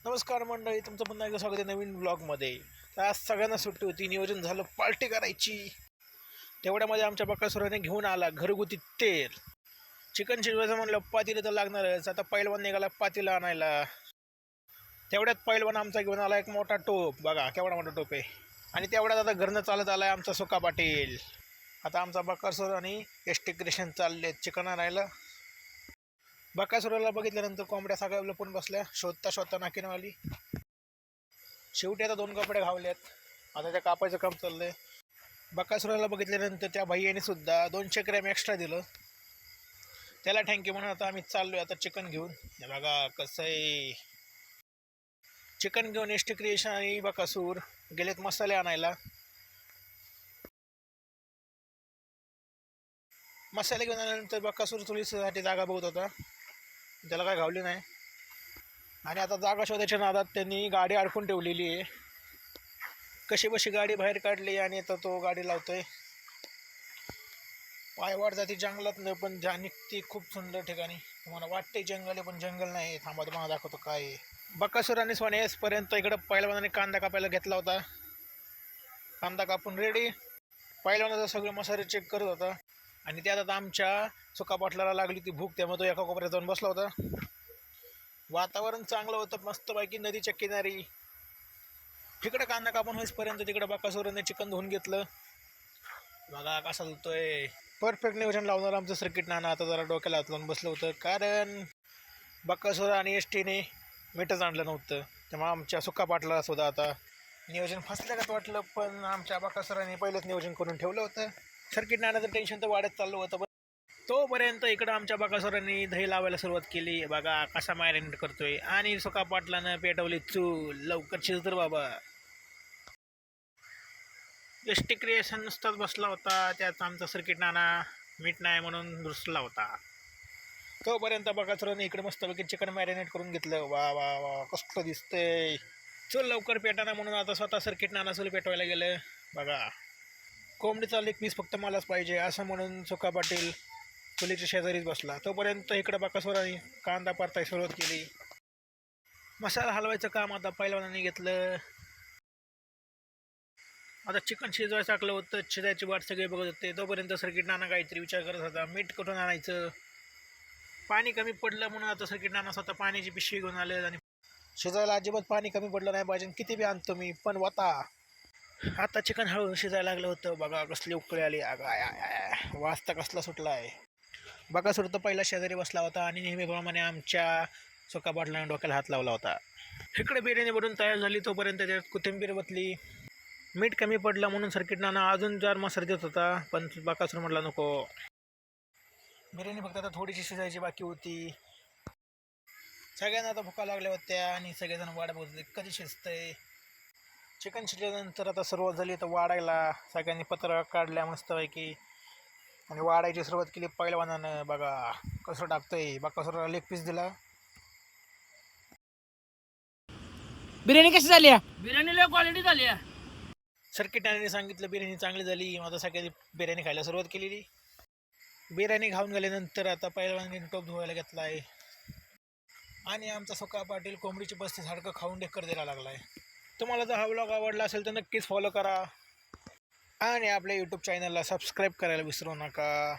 नमस्कार मंडळी, तुमचं पुन्हा एकदा स्वागत आहे नवीन ब्लॉगमध्ये. तर आज सगळ्यांना सुट्टी होती, नियोजन झालं पार्टी करायची. तेवढ्यामध्ये आमच्या बकासुराने घेऊन आला घरगुती तेल. चिकन शिजवायचं म्हणलं पातेलं तर लागणारच. आता पैलवान निघाला पातेलं आणायला. तेवढ्यात पैलवान आमचा घेऊन आला एक मोठा टोप. बघा केवढा मोठा टोप आहे. आणि तेवढ्यात आता घरनं चालत आलाय आमचा सुका पाटील. आता आमचा बकासूर आणि एस टी क्रिशन चालले चिकन आणायला. बकासुराला बघितल्यानंतर कोंबड्या सगळ्या लपून बसल्या, शोधता शोधता नाकीनं आली. शेवटी आता 2 कपडे घावलेत. आता त्या कापायचं काम चाललंय. बकासुराला बघितल्यानंतर त्या भैयाने सुद्धा 200 ग्रॅम एक्स्ट्रा दिलं. त्याला थँक्यू म्हणून आता आम्ही चाललोय आता चिकन घेऊन. हे बघा कसं आहे. चिकन घेऊन एस टी क्रिएशन आणि बकासूर गेलेत मसाले आणायला. मसाले घेऊन आल्यानंतर बकासूर चुलीसाठी जागा बघत होता. त्याला काय घावली नाही. आणि आता जागा शोधायच्या नादात त्यांनी गाडी अडकून ठेवलेली आहे. कशी बशी गाडी बाहेर काढली आणि आता तो गाडी लावतोय. पायवाट जाती जंगलात, पण जा निघती खूप सुंदर ठिकाणी. तुम्हाला वाटते जंगल आहे पण जंगल नाही. थांबा तुम्हाला दाखवतो काय आहे. बकासूर आणि सोने येसपर्यंत इकडं पहिलवानाने कांदा कापायला घेतला होता. कांदा कापून रेडी. पहिलवानाचा सगळे मसाले चेक करत होता. आणि त्यात आता आमच्या सुका पाटलाला लागली ती भूक, त्यामुळे तो एका कोपऱ्यात जाऊन बसला होता. वातावरण चांगलं होतं, मस्तपैकी नदीच्या किनारी. इकडे कांदा कापून होईपर्यंत तिकडे बकासूराने चिकन धुवून घेतलं. बघा कसा धुतोय. परफेक्ट नियोजन लावणार आमचं सर्किट नाना आता जरा डोक्याला हात लावून बसलं होतं, कारण बकासूर आणि एस टीने मीठच आणलं नव्हतं. त्यामुळे आमच्या सुका पाटलाला सुद्धा आता नियोजन फसल्यागत वाटलं. पण आमच्या बकासुराने पहिलंच नियोजन करून ठेवलं होतं. सर्किट नाण्याचं टेन्शन तर वाढत चाललं होतं. पण तोपर्यंत इकडं आमच्या बकासुरांनी दही लावायला सुरुवात केली. बघा कसा मॅरिनेट करतोय. आणि सुका पाटलानं पेटवली चूल. लवकर शिजतर बाबा. एस टी क्रिएशन नुसताच बसला होता. त्यात आमचा सर्किट नाना मीठ नाही म्हणून रुसला होता. तोपर्यंत बकासुराने इकडे मस्तपैकी चिकन मॅरिनेट करून घेतलं. वा वा वा कसलं दिसतंय. चल लवकर पेटाना म्हणून आता स्वतः सर्किट नाना चूल पेटवायला गेलं. बघा कोंबडीचा लेग पीस फक्त मलाच पाहिजे असं म्हणून सुका पाटील चुलीच्या शेजारीच बसला. तोपर्यंत इकडं बकासुराने कांदा परतायला सुरुवात केली. मसाला हलवायचं काम आता पहिलवानाने घेतलं. आता चिकन शिजवायचं टाकलं होतं. शिजायची वाट सगळे बघत होते. तोपर्यंत सर्किट नाना काहीतरी विचार करत होता. मीठ कुठून आणायचं. पाणी कमी पडलं म्हणून आता सर्किट नाना स्वतः पाण्याची पिशवी घेऊन आले. आणि शिजायला अजिबात पाणी कमी पडलं नाही पाहिजे. किती बी आणतो मी पण वता. आता चिकन हळूहळू शिजायला लागलं होतं. बघा कसली उकळी आली. वाजता कसला सुटला आहे. बकासूर तर पहिला शेजारी बसला होता आणि नेहमीप्रमाणे आमच्या सुका पाटलाने डोक्याला हात लावला होता. इकडे बिर्याणी बनवून तयार झाली. तोपर्यंत त्यात कोथिंबीर बतली. मीठ कमी पडलं म्हणून सर्किट नाना अजून 4 मसाले देत होता. पण बकासूर म्हटला नको. बिर्याणी फक्त आता थोडीशी शिजायची बाकी होती. सगळ्यांना आता भुका लागल्या होत्या आणि सगळेजण वाट बघत होते कधी शिजतंय. चिकन शिजल्यानंतर आता सुरुवात झाली तर वाढायला. सगळ्यांनी पत्र काढल्या मस्तपैकी आणि वाढायची सुरुवात केली पहिलवानानं. बघा कसं टाकतंय. बकासूराला लेग पीस दिला. बिर्याणी कशी झाली? बिर्याणी लय क्वालिटी झाली. सर्किटाने सांगितलं बिर्याणी चांगली झाली. आता सगळ्यांनी बिर्याणी खायला सुरुवात केलेली. बिर्याणी खाऊन गेल्यानंतर आता पहिलवानाने टोप धुवायला घेतला आहे. आणि आमचा सुका पाटील कोंबडीची 35 हाडकं खाऊन डेक्कर द्यायला लागला आहे. तुम्हाला जर हा व्लॉग आवडला असेल तर नक्कीच फॉलो करा आणि आपल्या यूट्यूब चॅनलला सबस्क्राईब करायला विसरू नका.